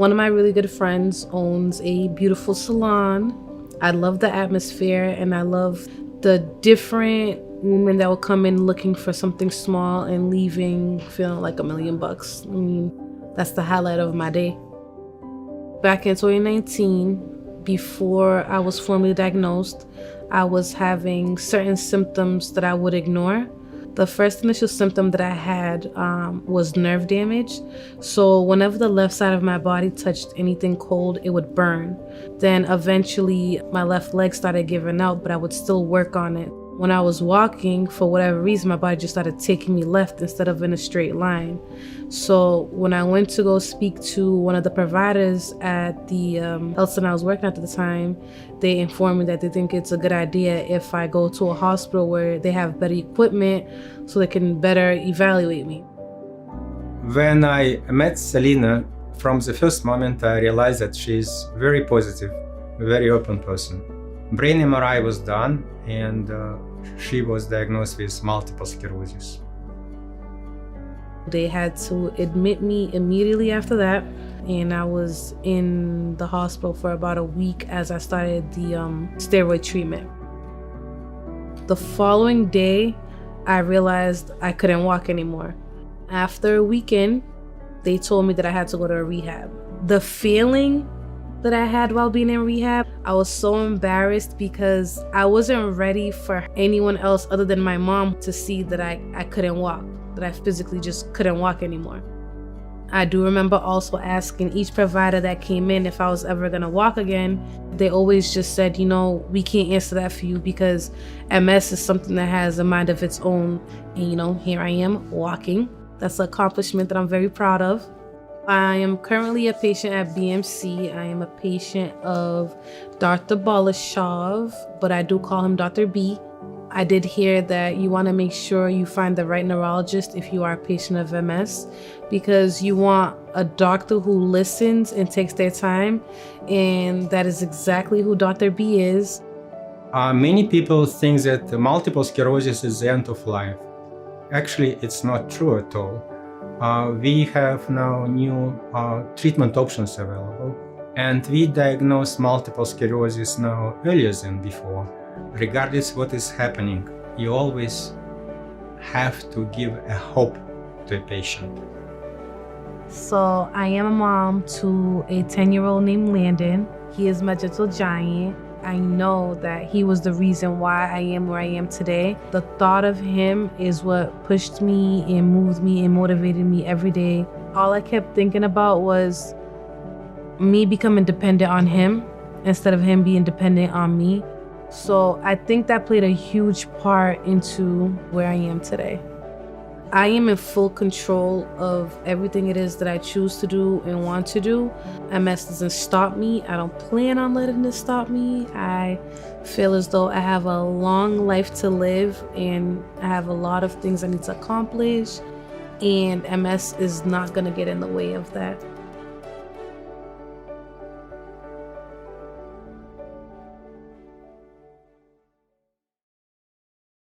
One of my really good friends owns a beautiful salon. I love the atmosphere and I love the different women that will come in looking for something small and leaving feeling like $1,000,000. I mean, that's the highlight of my day. Back in 2019, before I was formally diagnosed, I was having certain symptoms that I would ignore. The first initial symptom that I had was nerve damage. So whenever the left side of my body touched anything cold, it would burn. Then eventually my left leg started giving out, but I would still work on it. When I was walking, for whatever reason, my body just started taking me left instead of in a straight line. So when I went to go speak to one of the providers at the health center I was working at the time, they informed me that they think it's a good idea if I go to a hospital where they have better equipment so they can better evaluate me. When I met Selina, from the first moment I realized that she's very positive, very open person. Brain MRI was done and she was diagnosed with multiple sclerosis. They had to admit me immediately after that, and I was in the hospital for about a week as I started the steroid treatment. The following day, I realized I couldn't walk anymore. After a weekend, they told me that I had to go to a rehab. The feeling that I had while being in rehab, I was so embarrassed because I wasn't ready for anyone else other than my mom to see that I couldn't walk, that I physically just couldn't walk anymore. I do remember also asking each provider that came in if I was ever gonna walk again. They always just said, you know, we can't answer that for you because MS is something that has a mind of its own. And you know, here I am walking. That's an accomplishment that I'm very proud of. I am currently a patient at BMC. I am a patient of Dr. Balashov, but I do call him Dr. B. I did hear that you want to make sure you find the right neurologist if you are a patient of MS, because you want a doctor who listens and takes their time, and that is exactly who Dr. B is. Many people think that multiple sclerosis is the end of life. Actually, it's not true at all. We have now new treatment options available, and we diagnose multiple sclerosis now earlier than before. Regardless what is happening, you always have to give a hope to a patient. So I am a mom to a 10-year-old named Landon. He is my gentle giant. I know that he was the reason why I am where I am today. The thought of him is what pushed me and moved me and motivated me every day. All I kept thinking about was me becoming dependent on him instead of him being dependent on me. So I think that played a huge part into where I am today. I am in full control of everything it is that I choose to do and want to do. MS doesn't stop me. I don't plan on letting this stop me. I feel as though I have a long life to live and I have a lot of things I need to accomplish, and MS is not going to get in the way of that.